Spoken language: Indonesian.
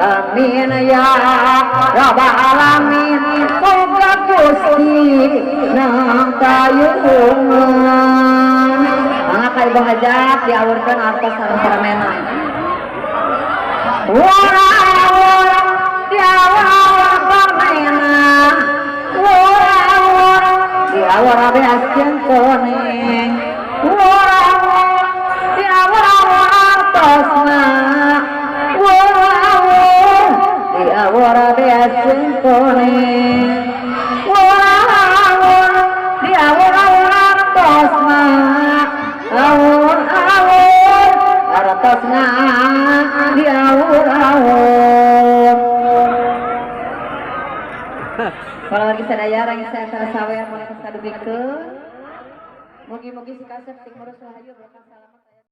Amin ya rabbal alamin. Moga Gusti nang kayungan. Mangka ibu hajat diawurkeun artos sareng paramena. Wara-wara diawur paramena. Wara-wara diawur beas centone. Wara-wara diawur artosna. Wara beas centone. Wara-wara diawur artosna. Awur-awur artosna diawur-awur. Kalau lagi sadaya rangis saya sawer mulai sadugikeun. Mugi-mugi si kasep ting murus rahayu berkah.